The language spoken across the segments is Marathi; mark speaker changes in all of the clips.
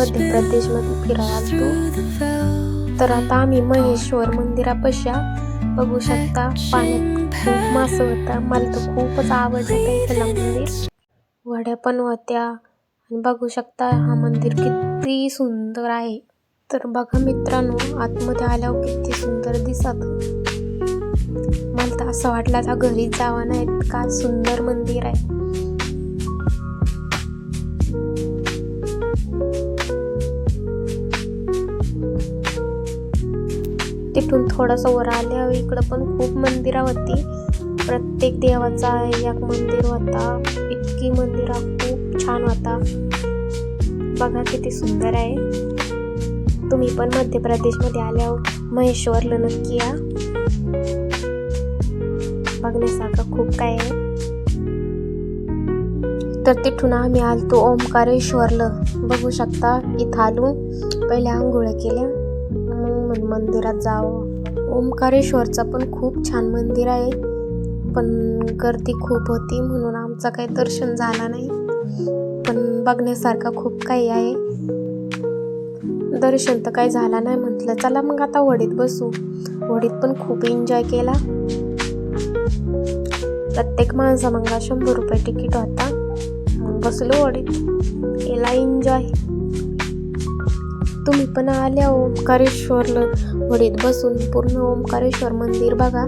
Speaker 1: मध्य प्रदेशमध्ये फिरायला आलतो। तर आता आम्ही महेश्वर मंदिरापाशी बघू शकता पाण्यात खूप मासे होता। मला तर खूपच आवडलं इथलं मंदिर। वड्या पण होत्या आणि बघू शकता हा मंदिर किती सुंदर आहे। तर बघा मित्रांनो, आतमध्ये आल्यावर किती सुंदर दिसत। मला तर असं वाटलं आता घरी जावं नाही, इतका सुंदर मंदिर आहे। तिथून थोडंसं वर आल्यावर इकडं पण खूप मंदिरं होती। प्रत्येक देवाचा एक मंदिर होता। इतकी मंदिरं खूप छान होता। बघा किती सुंदर आहे। तुम्ही पण मध्य प्रदेशमध्ये आल्यावर महेश्वरला नक्की या, बघण्यासारखं खूप काय आहे। तर तिथून आम्ही आलतो ओंकारेश्वरला। बघू शकता इथं आलो, पहिले आंघोळ केल्या, मग मंदिरात जावं। ओंकारेश्वरचं पण खूप छान मंदिर आहे, पण गर्दी खूप होती म्हणून आमचं काही दर्शन झालं नाही। पण बघण्यासारखं खूप काही आहे। दर्शन तर काही झालं नाही, म्हटलं चला मग आता होडीत बसू। होडीत पण खूप एन्जॉय केला। प्रत्येक माणसा मग 100 रुपये तिकीट होता। बसलो होडीत, केला एन्जॉय। तुम्ही पण आल्या ओंकारेश्वरला होडीत बसून पूर्ण ओंकारेश्वर मंदिर बघा,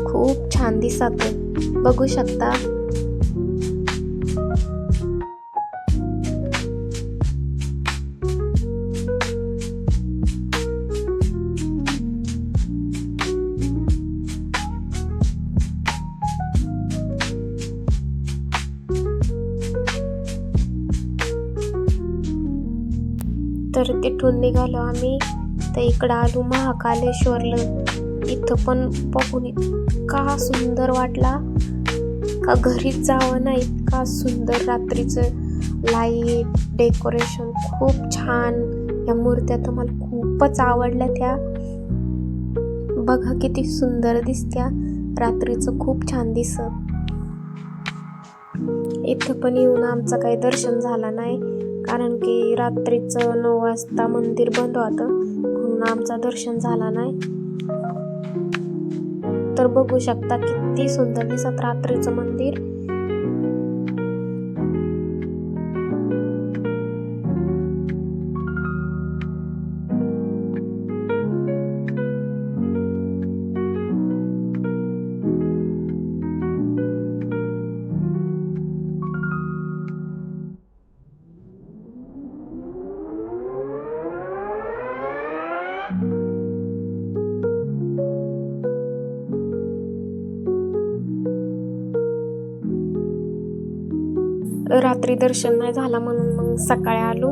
Speaker 1: खूप छान दिसत बघू शकता। तर तिथून निघालो आम्ही, तर इकडं आलो महाकालेश्वरला। इथं पण बघून इतका सुंदर वाटला का घरीच जावं नाही, इतका सुंदर रात्रीचं लाईट डेकोरेशन खूप छान। या मूर्त्या तर मला खूपच आवडल्या त्या। बघा किती सुंदर दिसत्या, रात्रीचं खूप छान दिसत। इथं पण येऊन आमचं काही दर्शन झालं नाही, कारण की रात्रीचं 9 वाजता मंदिर बंद होतं, म्हणून आमचं दर्शन झालं नाही। तर बघू शकता किती सुंदर दिसत रात्रीचं मंदिर। रात्री दर्शन नाही झालं म्हणून मग सकाळी आलो।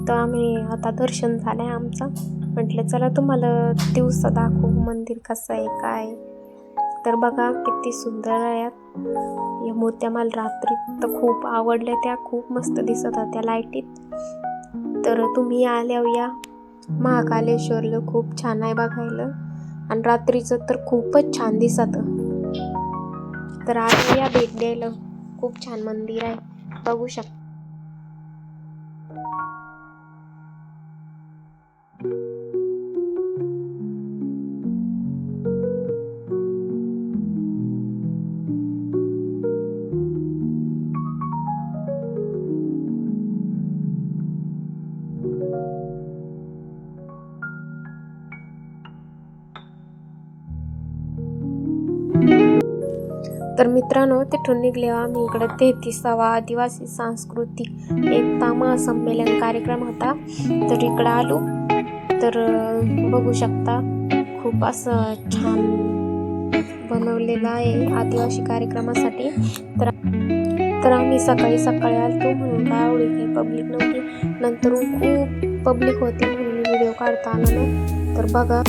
Speaker 1: तर आम्ही आता दर्शन झालंय आमचं, म्हटलं चला तुम्हाला दिवसा दाखवू मंदिर कसं आहे काय। तर बघा किती सुंदर आहे। या मूर्त्या मला रात्री तर खूप आवडल्या, त्या खूप मस्त दिसत होत्या लाईटीत। तर तुम्ही आल्यावर या महाकालेश्वरला, खूप छान आहे बघायला, आणि रात्रीचं तर खूपच छान दिसत। तर आज या भेट द्यायला, खूप छान मंदिर आहे बघू शकता। तर मित्रांनो, तिथून निघले आम्ही इकडे 33वा आदिवासी सांस्कृतिक एकता महासंमेलन कार्यक्रम होता। तर इकडं आलो, तर बघू शकता खूप असं छान बनवलेलं आहे आदिवासी कार्यक्रमासाठी। तर आम्ही सकाळी आलतो म्हणून काय आवडी काही पब्लिक नव्हती, नंतर खूप पब्लिक होती म्हणून व्हिडिओ काढता आला नाही। तर बघा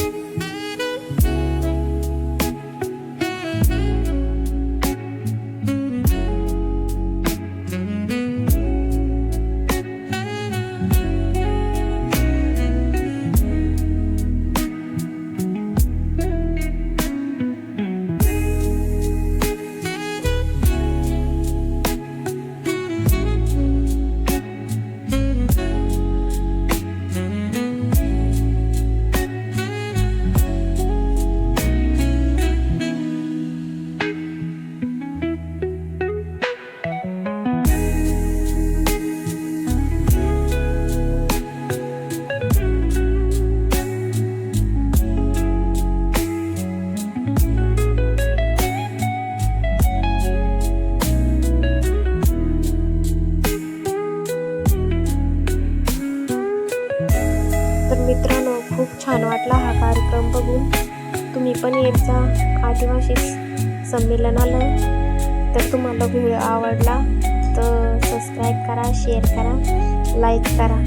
Speaker 1: बघून. तुम्ही पण येत जा आदिवासी संमेलनाला. तर तुम्हाला व्हिडिओ आवडला तर सबस्क्राईब करा, शेअर करा, लाईक करा.